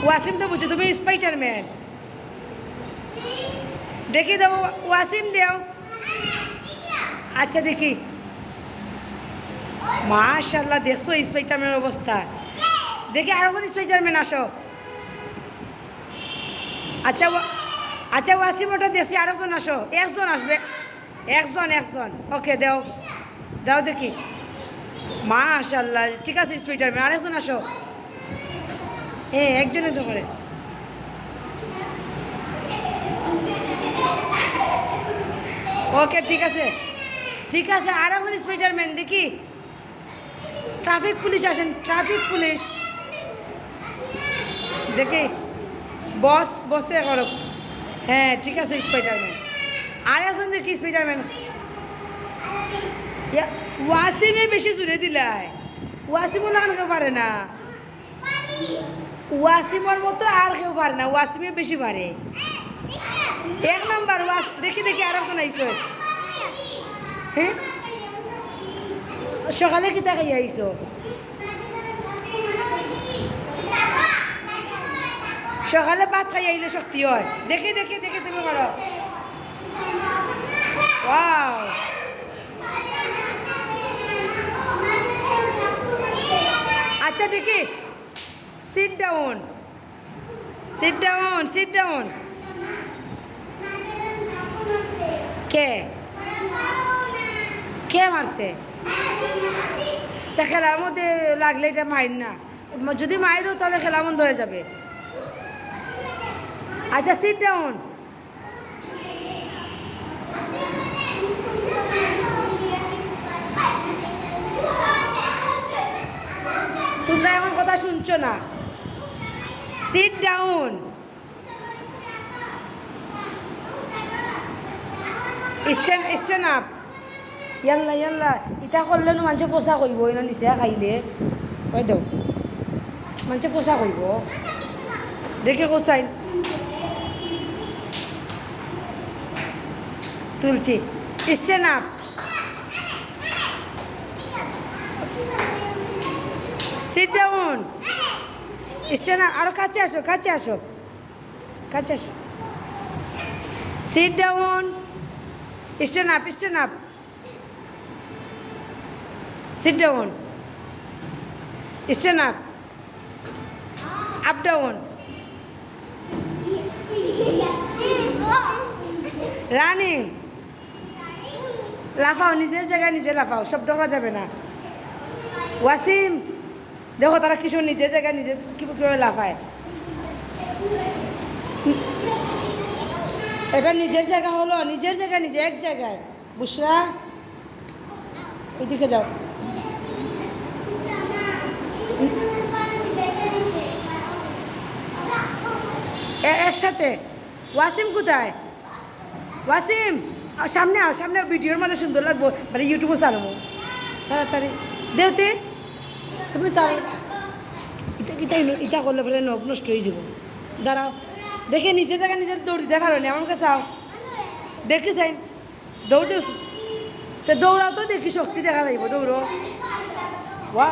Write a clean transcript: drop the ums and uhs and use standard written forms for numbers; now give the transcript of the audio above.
ওয়াসিম তো বুঝছো তুমি স্পাইডারম্যান। দেখি দাও ওয়াসিম দেও। আচ্ছা দেখি। মাশাআল্লাহ দেখছো স্পাইডারম্যানের অবস্থা। দেখি আরো কোন স্পাইডারম্যান আসো। আচ্ছা আচ্ছা ওয়াসিম ওটা দেখছি আরেকজন আসো। একজন আসবে, একজন। ওকে দাও দাও দেখি। মাশাআল্লাহ ঠিক আছে স্পাইডারম্যান। আরেকজন আসো। একজনে তো করে। ওকে ঠিক আছে আর এখন স্পাইডারম্যান দেখি। ট্রাফিক পুলিশ আসেন, ট্রাফিক পুলিশ দেখি। বসে করো। হ্যাঁ ঠিক আছে স্পাইডারম্যান। আর একজন দেখি স্পাইডারম্যান। ওয়াসিমে বেশি জুড়ে দিলাই। ওয়াসিমও লাগানো কেউ পারে না। ওয়াসিমের মতো আর কেউ পারে না, ওয়াসিমে বেশি পারে। এক নাম্বার দেখি আর এখন আইসো। হ্যাঁ সকালে কি তাকাই আইসো? সকালে ভাত খাই আইলে শক্তি হয়। দেখি তুমি করো। ওয়াও আচ্ছা দেখি। Sit down. কে মারছে? তা খেলার মধ্যে লাগলে এটা মাইর না। যদি মাইরও তাহলে খেলা বন্ধ হয়ে যাবে। আচ্ছা সিট ডাউন। তোমরা এমন কথা শুনছো না। Seat down. Stand up. ইয়াল্লা ইটা করলে মানুষে পোষা কইব। এনে নিচে খাইলে কই দাও মানুষে পোষা কইব। দেখে কোসাইন তুলছি। Stand up. Sit down. Stand up. আরো কাছে আসো। Sit down. Stand up. Sit down. Stand up. Up down. Running. লাফাও, নিজের জায়গায় নিজে লাফাও, শব্দ করা যাবে না। ওয়াসিম দেখো তারা কিশোর নিজের জায়গায় নিজে কীভাবে লাফায়। এটা নিজের জায়গা হলো, নিজের জায়গায় নিজে এক জায়গায়। বুসরা এদিকে যাও। এর সাথে ওয়াসিম কোথায়? ওয়াসিম সামনে ভিডিওর মানে সুন্দর লাগবো, মানে ইউটিউবে চালাবো। তাড়াতাড়ি দেওতে তুমি তার ইটা করলে ফেলে নখ নষ্ট হয়ে যাব। দাঁড়াও দেখে নিজের জায়গায় নিজের দৌড় দিতে পারো নি। আমাকে চাও দেখি চাই দৌড়। দৌড়াও তো দেখি শক্তি দেখা যাইব। দৌড়ো। ওয়া